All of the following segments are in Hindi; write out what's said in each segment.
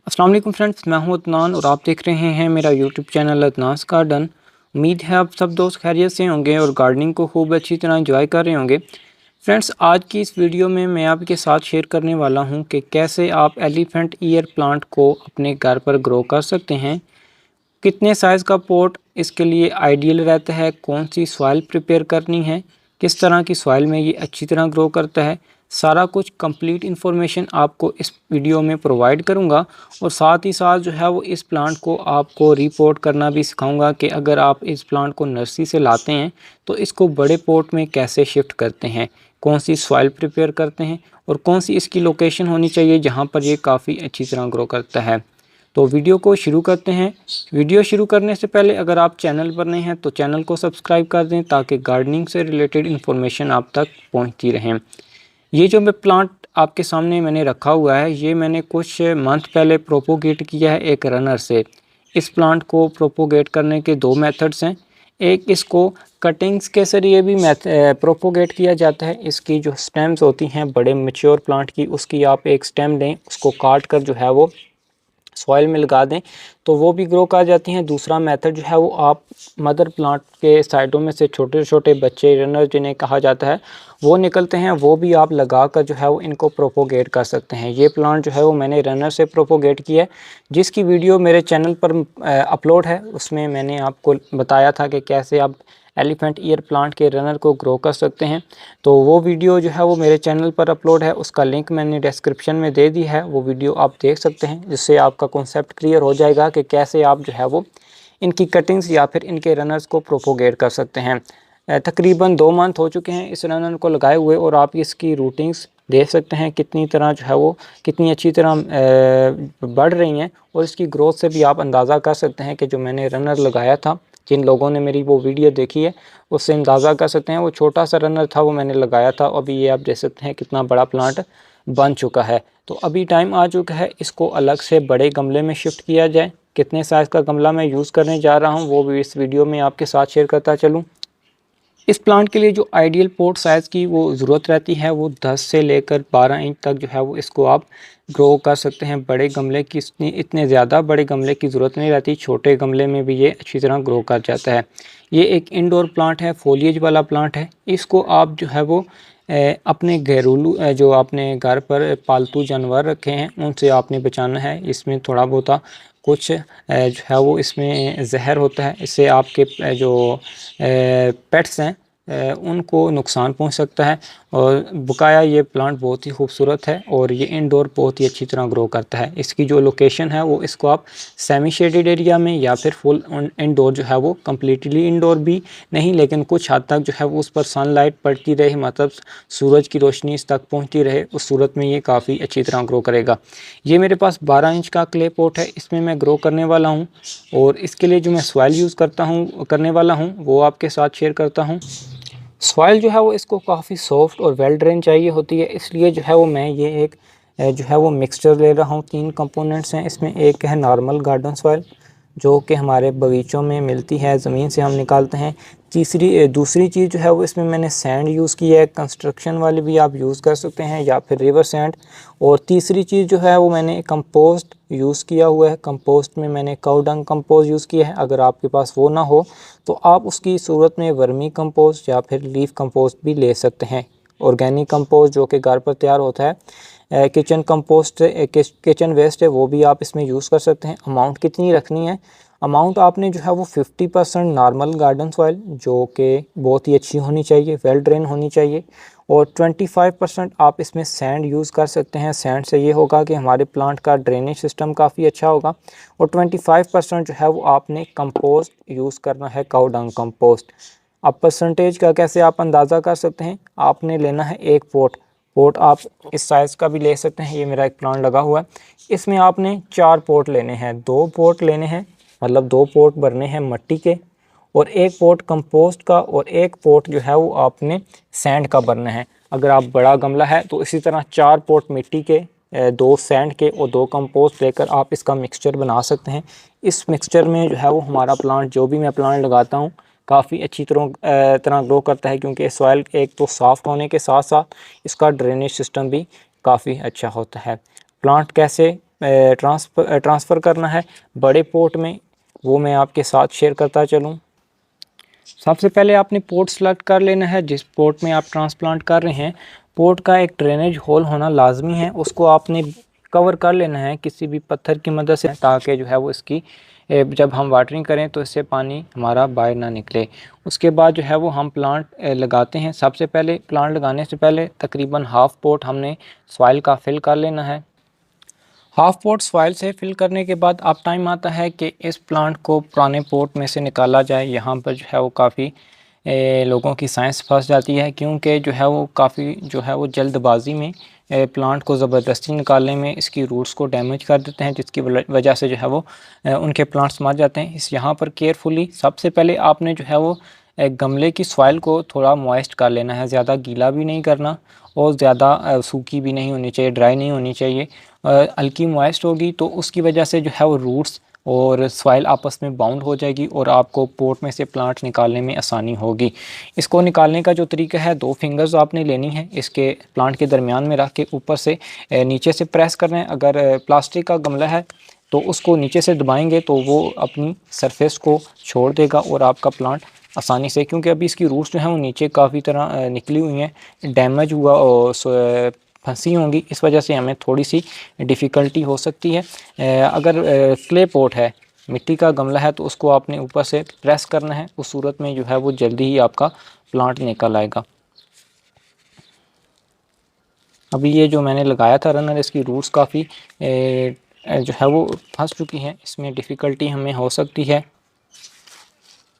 अस्सलाम वालेकुम फ्रेंड्स, मैं हूं अदनान और आप देख रहे हैं मेरा यूट्यूब चैनल अदनास गार्डन। उम्मीद है आप सब दोस्त खैरियत से होंगे और गार्डनिंग को खूब अच्छी तरह एंजॉय कर रहे होंगे। फ्रेंड्स, आज की इस वीडियो में मैं आपके साथ शेयर करने वाला हूं कि कैसे आप एलिफेंट ईयर प्लांट को अपने घर पर ग्रो कर सकते हैं। कितने साइज़ का पॉट इसके लिए आइडियल रहता है, कौन सी सॉइल प्रिपेयर करनी है, किस तरह की सॉइल में ये अच्छी तरह ग्रो करता है, सारा कुछ कंप्लीट इन्फॉर्मेशन आपको इस वीडियो में प्रोवाइड करूंगा। और साथ ही साथ जो है वो इस प्लांट को आपको रिपोर्ट करना भी सिखाऊंगा कि अगर आप इस प्लांट को नर्सरी से लाते हैं तो इसको बड़े पॉट में कैसे शिफ्ट करते हैं, कौन सी सॉइल प्रिपेयर करते हैं और कौन सी इसकी लोकेशन होनी चाहिए जहाँ पर ये काफ़ी अच्छी तरह ग्रो करता है। तो वीडियो को शुरू करते हैं। वीडियो शुरू करने से पहले अगर आप चैनल पर नए हैं तो चैनल को सब्सक्राइब कर दें ताकि गार्डनिंग से रिलेटेड इन्फॉर्मेशन आप तक पहुंचती रहें। ये जो मैं प्लांट आपके सामने मैंने रखा हुआ है, ये मैंने कुछ मंथ पहले प्रोपोगेट किया है एक रनर से। इस प्लांट को प्रोपोगेट करने के दो मेथड्स हैं। एक, इसको कटिंग्स के जरिए भी प्रोपोगेट किया जाता है। इसकी जो स्टेम्स होती हैं बड़े मैच्योर प्लांट की, उसकी आप एक स्टेम लें, उसको काट कर जो है वो सॉइल में लगा दें तो वो भी ग्रो कर जाती हैं। दूसरा मेथड जो है वो आप मदर प्लांट के साइडों में से छोटे छोटे बच्चे रनर जिन्हें कहा जाता है वो निकलते हैं, वो भी आप लगा कर जो है वो इनको प्रोपोगेट कर सकते हैं। ये प्लांट जो है वो मैंने रनर से प्रोपोगेट किया है, जिसकी वीडियो मेरे चैनल पर अपलोड है। उसमें मैंने आपको बताया था कि कैसे आप एलिफेंट ईयर प्लांट के रनर को ग्रो कर सकते हैं। तो वो वीडियो जो है वो मेरे चैनल पर अपलोड है, उसका लिंक मैंने डिस्क्रिप्शन में दे दी है। वो वीडियो आप देख सकते हैं, जिससे आपका कॉन्सेप्ट क्लियर हो जाएगा कि कैसे आप जो है वो इनकी कटिंग्स या फिर इनके रनर्स को प्रोपोगेट कर सकते हैं। तकरीबन 2 मंथ हो चुके हैं इस रनर को लगाए हुए और आप इसकी रूटिंग्स देख सकते हैं कितनी तरह जो है वो कितनी अच्छी तरह बढ़ रही हैं। और इसकी ग्रोथ से भी आप अंदाज़ा कर सकते हैं कि जो मैंने रनर लगाया था, जिन लोगों ने मेरी वो वीडियो देखी है उससे अंदाज़ा कर सकते हैं। वो छोटा सा रनर था, वो मैंने लगाया था। अभी ये आप देख सकते हैं कितना बड़ा प्लांट बन चुका है। तो अभी टाइम आ चुका है इसको अलग से बड़े गमले में शिफ्ट किया जाए। कितने साइज़ का गमला मैं यूज़ करने जा रहा हूँ वो भी इस वीडियो में आपके साथ शेयर करता चलूँ। इस प्लांट के लिए जो आइडियल पॉट साइज़ की वो ज़रूरत रहती है वो 10 से लेकर 12 इंच तक जो है वो इसको आप ग्रो कर सकते हैं। बड़े गमले की इतने ज़्यादा बड़े गमले की ज़रूरत नहीं रहती, छोटे गमले में भी ये अच्छी तरह ग्रो कर जाता है। ये एक इंडोर प्लांट है, फोलिएज वाला प्लांट है। इसको आप जो है वो अपने घरेलू जो आपने घर पर पालतू जानवर रखे हैं उनसे आपने बचाना है। इसमें थोड़ा बहुत कुछ जो है वो इसमें जहर होता है, इससे आपके जो पेट्स हैं उनको नुकसान पहुंच सकता है। और बकाया ये प्लांट बहुत ही खूबसूरत है और ये इंडोर बहुत ही अच्छी तरह ग्रो करता है। इसकी जो लोकेशन है वो इसको आप सेमी शेडेड एरिया में या फिर फुल इंडोर जो है वो कम्प्लीटली इंडोर भी नहीं, लेकिन कुछ हद तक जो है वो उस पर सनलाइट पड़ती रहे, मतलब सूरज की रोशनी इस तक पहुँचती रहे, उस सूरत में ये काफ़ी अच्छी तरह ग्रो करेगा। ये मेरे पास 12 इंच का क्ले पॉट है, इसमें मैं ग्रो करने वाला हूँ। और इसके लिए जो मैं सॉइल यूज़ करने वाला हूँ वो आपके साथ शेयर करता हूँ। सॉइल जो है वो इसको काफ़ी सॉफ्ट और वेल ड्रेन चाहिए होती है, इसलिए जो है वो मैं ये एक जो है वो मिक्सचर ले रहा हूँ। 3 कंपोनेंट्स हैं इसमें। एक है नॉर्मल गार्डन सॉइल जो कि हमारे बगीचों में मिलती है, ज़मीन से हम निकालते हैं। दूसरी चीज़ जो है वो इसमें मैंने सैंड यूज़ की है, कंस्ट्रक्शन वाली भी आप यूज़ कर सकते हैं या फिर रिवर सैंड। और तीसरी चीज़ जो है वो मैंने कंपोस्ट यूज़ किया हुआ है। कंपोस्ट में मैंने काऊ डंग कंपोस्ट यूज़ किया है। अगर आपके पास वो ना हो तो आप उसकी सूरत में वर्मी कंपोस्ट या फिर लीफ कंपोस्ट भी ले सकते हैं। ऑर्गेनिक कंपोस्ट जो कि घर पर तैयार होता है, किचन कंपोस्ट किचन वेस्ट है, वो भी आप इसमें यूज़ कर सकते हैं। अमाउंट कितनी रखनी है? अमाउंट आपने जो है वो 50% नॉर्मल गार्डन सॉइल जो कि बहुत ही अच्छी होनी चाहिए, वेल ड्रेन होनी चाहिए, और 25% आप इसमें सैंड यूज़ कर सकते हैं। सैंड से ये होगा कि हमारे प्लांट का ड्रेनेज सिस्टम काफ़ी अच्छा होगा। और 25% जो है वो आपने कंपोस्ट यूज़ करना है, काऊ डंग कंपोस्ट। अब परसेंटेज का कैसे आप अंदाज़ा कर सकते हैं? आपने लेना है एक पोट आप इस साइज़ का भी ले सकते हैं। ये मेरा एक प्लांट लगा हुआ है, इसमें आपने 4 पोट लेने हैं। 2 पोट लेने हैं, मतलब 2 पोट भरने हैं मिट्टी के, और 1 पोट कंपोस्ट का, और 1 पोट जो है वो आपने सैंड का भरना है। अगर आप बड़ा गमला है तो इसी तरह 4 पोट मिट्टी के, 2 सैंड के और 2 कंपोस्ट लेकर आप इसका मिक्सचर बना सकते हैं। इस मिक्सचर में जो है वो हमारा प्लांट, जो भी मैं प्लांट लगाता हूँ, काफ़ी अच्छी तरह ग्रो करता है, क्योंकि सॉइल एक तो सॉफ्ट होने के साथ साथ इसका ड्रेनेज सिस्टम भी काफ़ी अच्छा होता है। प्लांट कैसे ट्रांसफ़र करना है बड़े पॉट में, वो मैं आपके साथ शेयर करता चलूँ। सबसे पहले आपने पोर्ट सेलेक्ट कर लेना है जिस पोर्ट में आप ट्रांसप्लांट कर रहे हैं। पोर्ट का एक ड्रेनेज होल होना लाजमी है, उसको आपने कवर कर लेना है किसी भी पत्थर की मदद से, ताकि जो है वो इसकी जब हम वाटरिंग करें तो इससे पानी हमारा बाहर ना निकले। उसके बाद जो है वो हम प्लांट लगाते हैं। सबसे पहले प्लांट लगाने से पहले तकरीबन हाफ़ पोर्ट हमने सॉइल का फिल कर लेना है। हाफ पोट सॉइल से फिल करने के बाद अब टाइम आता है कि इस प्लांट को पुराने पोट में से निकाला जाए। यहाँ पर जो है वो काफ़ी लोगों की साइंस फंस जाती है, क्योंकि जो है वो काफ़ी जो है वो जल्दबाजी में प्लांट को ज़बरदस्ती निकालने में इसकी रूट्स को डैमेज कर देते हैं, जिसकी वजह से जो है वो उनके प्लांट्स मर जाते हैं। इस यहाँ पर केयरफुली सबसे पहले आपने जो है वो गमले की सॉइल को थोड़ा मॉइस्ट कर लेना है, ज़्यादा गीला भी नहीं करना और ज़्यादा सूखी भी नहीं होनी चाहिए, ड्राई नहीं होनी चाहिए। हल्की मॉइस्ट होगी तो उसकी वजह से जो है वो रूट्स और सॉइल आपस में बाउंड हो जाएगी और आपको पोट में से प्लांट निकालने में आसानी होगी। इसको निकालने का जो तरीका है, 2 फिंगर्स आपने लेनी है, इसके प्लांट के दरमियान में रख के ऊपर से नीचे से प्रेस करना है। अगर प्लास्टिक का गमला है तो उसको नीचे से दबाएंगे तो वो अपनी सरफेस को छोड़ देगा और आपका प्लांट आसानी से, क्योंकि अभी इसकी रूट्स जो हैं वो नीचे काफ़ी तरह निकली हुई हैं, डैमेज हुआ और फंसी होंगी, इस वजह से हमें थोड़ी सी डिफ़िकल्टी हो सकती है। अगर क्ले पॉट है, मिट्टी का गमला है, तो उसको आपने ऊपर से प्रेस करना है। उस सूरत में जो है वो जल्दी ही आपका प्लांट निकल आएगा। अभी ये जो मैंने लगाया था रनर, इसकी रूट्स काफ़ी जो है वो फंस चुकी हैं, इसमें डिफ़िकल्टी हमें हो सकती है।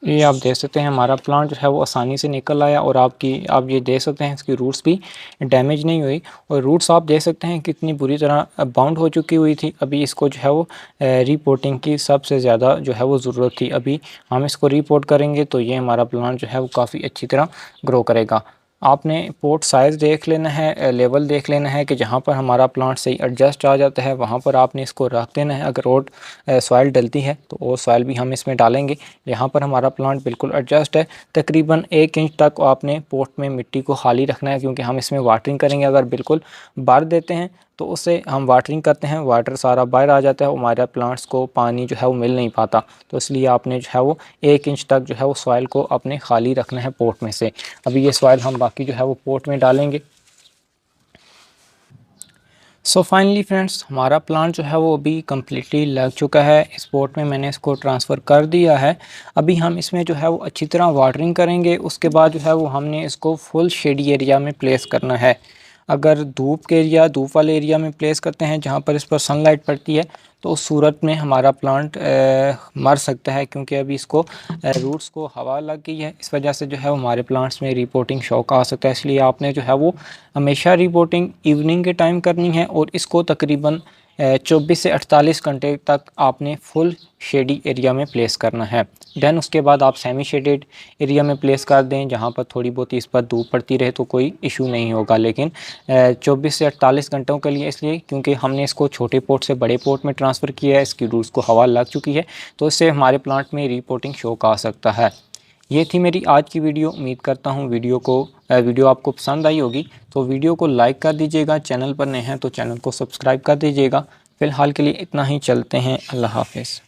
ये आप देख सकते हैं हमारा प्लांट जो है वो आसानी से निकल आया और आप ये देख सकते हैं इसकी रूट्स भी डैमेज नहीं हुई और रूट्स आप देख सकते हैं कितनी बुरी तरह बाउंड हो चुकी हुई थी। अभी इसको जो है वो रीपोर्टिंग की सबसे ज़्यादा जो है वो ज़रूरत थी। अभी हम इसको रीपोर्ट करेंगे तो ये हमारा प्लांट जो है वो काफ़ी अच्छी तरह ग्रो करेगा। आपने पोट साइज़ देख लेना है, लेवल देख लेना है कि जहाँ पर हमारा प्लांट सही एडजस्ट आ जाता है वहाँ पर आपने इसको रख देना है। अगर रोड सॉइल डलती है तो वो सॉइल भी हम इसमें डालेंगे। यहाँ पर हमारा प्लांट बिल्कुल एडजस्ट है। तकरीबन 1 इंच तक आपने पोट में मिट्टी को खाली रखना है, क्योंकि हम इसमें वाटरिंग करेंगे। अगर बिल्कुल भर देते हैं तो उससे हम वाटरिंग करते हैं, वाटर सारा बाहर आ जाता है, हमारे प्लांट्स को पानी जो है वो मिल नहीं पाता। तो इसलिए आपने जो है वो 1 इंच तक जो है वो सॉइल को अपने खाली रखना है पोट में से। अभी ये सॉइल हम बाकी जो है वो पोट में डालेंगे। सो फाइनली फ्रेंड्स, हमारा प्लांट जो है वो अभी कम्प्लीटली लग चुका है। इस पोट में मैंने इसको ट्रांसफ़र कर दिया है। अभी हम इसमें जो है वो अच्छी तरह वाटरिंग करेंगे। उसके बाद जो है वो हमने इसको फुल शेडी एरिया में प्लेस करना है। अगर धूप वाले एरिया में प्लेस करते हैं जहाँ पर इस पर सनलाइट पड़ती है, तो उस सूरत में हमारा प्लांट मर सकता है, क्योंकि अभी इसको रूट्स को हवा लग गई है। इस वजह से जो है हमारे प्लांट्स में रिपोर्टिंग शौक आ सकता है। इसलिए आपने जो है वो हमेशा रिपोर्टिंग इवनिंग के टाइम करनी है और इसको तकरीबन 24 से 48 घंटे तक आपने फुल शेडी एरिया में प्लेस करना है। देन उसके बाद आप सेमी शेडेड एरिया में प्लेस कर दें, जहाँ पर थोड़ी बहुत इस पर धूप पड़ती रहे तो कोई इशू नहीं होगा। लेकिन 24 से 48 घंटों के लिए, इसलिए क्योंकि हमने इसको छोटे पोट से बड़े पोट में ट्रांसफ़र किया है, इसकी रूट्स को हवा लग चुकी है, तो इससे हमारे प्लांट में रिपोर्टिंग शौक आ सकता है। ये थी मेरी आज की वीडियो। उम्मीद करता हूँ वीडियो आपको पसंद आई होगी। तो वीडियो को लाइक कर दीजिएगा, चैनल पर नए हैं तो चैनल को सब्सक्राइब कर दीजिएगा। फ़िलहाल के लिए इतना ही, चलते हैं, अल्लाह हाफ़िज़।